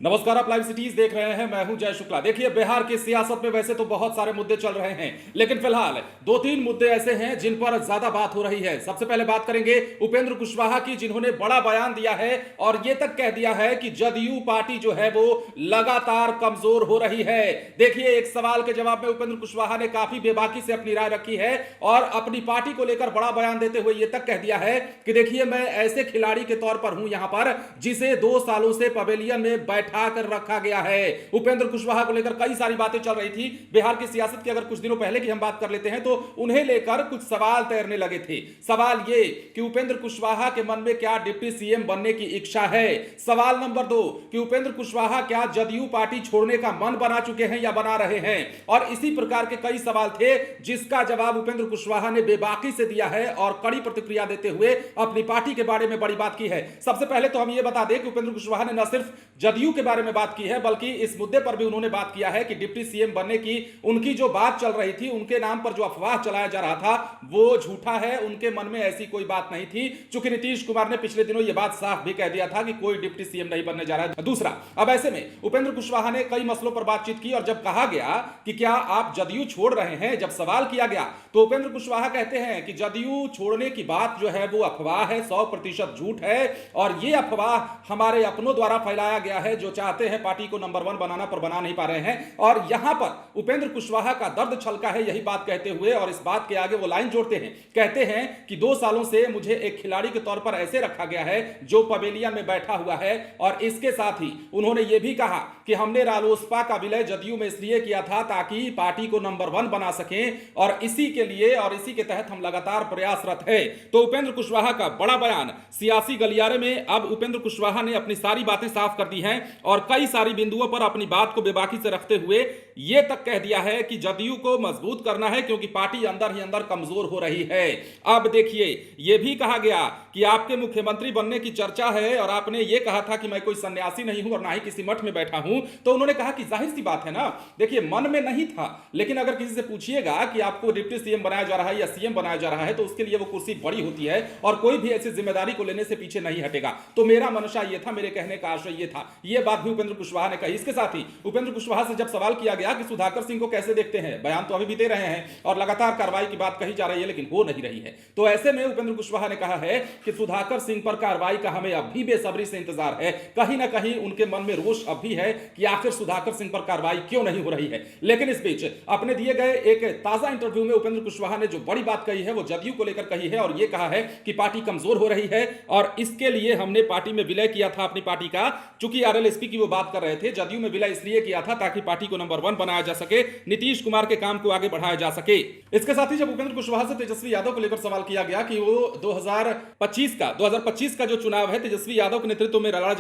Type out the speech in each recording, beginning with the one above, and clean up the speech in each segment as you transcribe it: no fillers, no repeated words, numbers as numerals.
नमस्कार, आप live cities देख रहे हैं। मैं हूं जय शुक्ला। देखिए, बिहार की सियासत में वैसे तो बहुत सारे मुद्दे चल रहे हैं, लेकिन फिलहाल दो तीन मुद्दे ऐसे हैं जिन पर ज्यादा बात हो रही है। सबसे पहले बात करेंगे उपेंद्र कुशवाहा की, जिन्होंने बड़ा बयान दिया है और यह तक कह दिया है कि जदयू पार्टी जो है वो लगातार कमजोर हो रही है। देखिए, एक सवाल के जवाब में उपेंद्र कुशवाहा ने काफी बेबाकी से अपनी राय रखी है और अपनी पार्टी को लेकर बड़ा बयान देते हुए यह तक कह दिया है कि देखिए, मैं ऐसे खिलाड़ी के तौर पर हूं यहां पर जिसे 2 सालों से पवेलियन में बैठा कर रखा गया है। उपेंद्र कुशवाहा को लेकर कई सारी बातें चल रही थी बिहार की सियासत की। अगर कुछ दिनों पहले की हम बात कर लेते हैं तो उन्हें लेकर कुछ सवाल तैरने लगे थे। सवाल ये कि उपेंद्र कुशवाहा के मन में क्या डिप्टी सीएम बनने की इच्छा है। सवाल नंबर 2 कि उपेंद्र कुशवाहा क्या जदयू पार्टी छोड़ने का मन बना चुके हैं या बना रहे हैं। और इसी प्रकार के कई सवाल थे जिसका जवाब उपेंद्र कुशवाहा ने बेबाकी से दिया है और कड़ी प्रतिक्रिया देते हुए अपनी पार्टी के बारे में बड़ी बात की है। सबसे पहले तो हम ये बता दें कि उपेंद्र कुशवाहा ने न सिर्फ जदयू के बारे में बात की है बल्कि इस मुद्दे पर भी उन्होंने बात किया है कि डिप्टी सीएम बनने की उनकी जो बात चल रही थी, उनके नाम पर जो अफवाह चलाया जा रहा था वो झूठा है। उनके मन में ऐसी कोई बात नहीं थी, चूंकि नीतीश कुमार ने पिछले दिनों यह बात साफ भी कह दिया था कि कोई डिप्टी सीएम नहीं बनने जा रहा है। दूसरा, अब ऐसे में उपेंद्र कुशवाहा ने कई मसलों पर बातचीत की और जब कहा गया कि क्या आप जदयू छोड़ रहे हैं, जब सवाल किया गया तो उपेंद्र कुशवाहा कहते हैं कि जदयू छोड़ने की बात जो है वो अफवाह है, 100% झूठ है और यह अफवाह हमारे अपनों द्वारा फैलाया गया है जो चाहते हैं पार्टी को नंबर 1 बनाना पर बना नहीं पा रहे हैं। और यहां पर उपेंद्र कुशवाहा का दर्द छलका है, यही बात कहते हुए और इस बात के आगे वो लाइन जोड़ते हैं, कहते हैं कि 2 सालों से मुझे एक खिलाड़ी के तौर पर ऐसे रखा गया है जो पवेलियन में बैठा हुआ है। और इसके साथ ही उन्होंने यह भी कहा कि हमने रालोसपा का विलय जदयू में इसलिए किया था ताकि पार्टी को नंबर 1 बना सकें और इसी के लिए और इसी के तहत हम लगातार प्रयासरत है। तो उपेंद्र कुशवाहा का बड़ा बयान सियासी गलियारे में। अब उपेंद्र कुशवाहा ने अपनी सारी बातें साफ कर दी हैं और कई सारी बिंदुओं पर अपनी बात को बेबाकी से रखते हुए यह तक कह दिया है कि जदयू को मजबूत करना है क्योंकि पार्टी अंदर ही अंदर कमजोर हो रही है। अब देखिए, यह भी कहा गया कि आपके मुख्यमंत्री बनने की चर्चा है और आपने यह कहा था कि मैं कोई सन्यासी नहीं हूं और ना ही किसी मठ में बैठा हूं। तो उन्होंने कहा कि जाहिर सी बात है ना, देखिए मन में नहीं था, लेकिन अगर किसी से पूछिएगा कि आपको डिप्टी सीएम बनाया जा रहा है या सीएम बनाया जा रहा है तो उसके लिए वो कुर्सी बड़ी होती है और कोई भी ऐसी जिम्मेदारी को लेने से पीछे नहीं हटेगा। तो मेरा मनशा यह था, मेरे कहने का आशय यह था। यह बात भी उपेंद्र कुशवाहा ने कही। इसके साथ ही उपेंद्र कुशवाहा से जब सवाल किया गया कि सुधाकर सिंह को कैसे देखते हैं, बयान तो अभी भी दे रहे हैं और लगातार कार्रवाई की बात कही जा रही है लेकिन हो नहीं रही है, तो ऐसे में उपेंद्र कुशवाहा ने कहा है कि सुधाकर सिंह पर कार्रवाई का हमें अब भी बेसब्री से इंतजार है। कहीं ना कहीं उनके मन में रोष अब भी है कि आखिर सुधाकर सिंह पर कार्रवाई क्यों नहीं हो रही है। लेकिन इस बीच अपने दिए गए एक ताजा इंटरव्यू में उपेंद्र कुशवाहा ने जो बड़ी बात कही है वो जदयू को लेकर कही है और यह कहा है कि पार्टी कमजोर हो रही है और इसके लिए हमने पार्टी में विलय किया था अपनी पार्टी का। चूंकि आरएलएसपी की वो बात कर रहे थे, जदयू में विलय इसलिए किया था ताकि पार्टी को नंबर 1 बनाया जा सके, नीतीश कुमार के काम को आगे बढ़ाया जा सके। इसके साथ ही जब उपेंद्र कुशवाहा से तेजस्वी यादव को लेकर सवाल किया गया कि वो 2025 का जो चुनाव है तेजस्वी यादव के नेतृत्व में लड़ा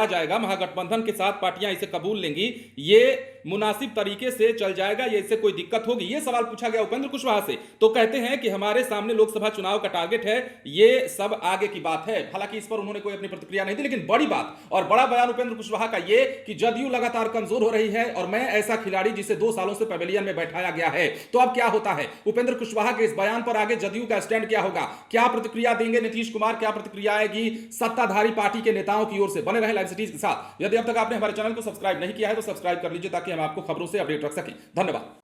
जाएगा, महागठबंधन के साथ पार्टियां इसे कबूल लेंगी, ये मुनासिब तरीके से चल जाएगा, ये इससे कोई दिक्कत होगी, ये सवाल पूछा गया उपेंद्र कुशवाहा से। तो कहते हैं कि हमारे सामने लोकसभा चुनाव का टारगेट है, ये सब आगे की बात है। हालांकि इस पर उन्होंने कोई अपनी प्रतिक्रिया नहीं दी, लेकिन बड़ी बात और बड़ा बयान उपेंद्र कुशवाहा का ये कि जदयू लगातार कमजोर हो रही है और मैं ऐसा खिलाड़ी जिसे 2 सालों से पवेलियन में बैठाया गया है। तो अब क्या होता है, उपेंद्र कुशवाहा के इस बयान पर आगे जदयू का स्टैंड क्या होगा, क्या प्रतिक्रिया देंगे नीतीश कुमार, क्या प्रतिक्रिया आएगी सत्ताधारी पार्टी के नेताओं की ओर से। बने रहे लाइव सिटीज के साथ। यदि अब तक आपने हमारे चैनल को सब्सक्राइब नहीं किया है तो सब्सक्राइब कर लीजिए ताकि हम आपको खबरों से अपडेट रख सकें। धन्यवाद।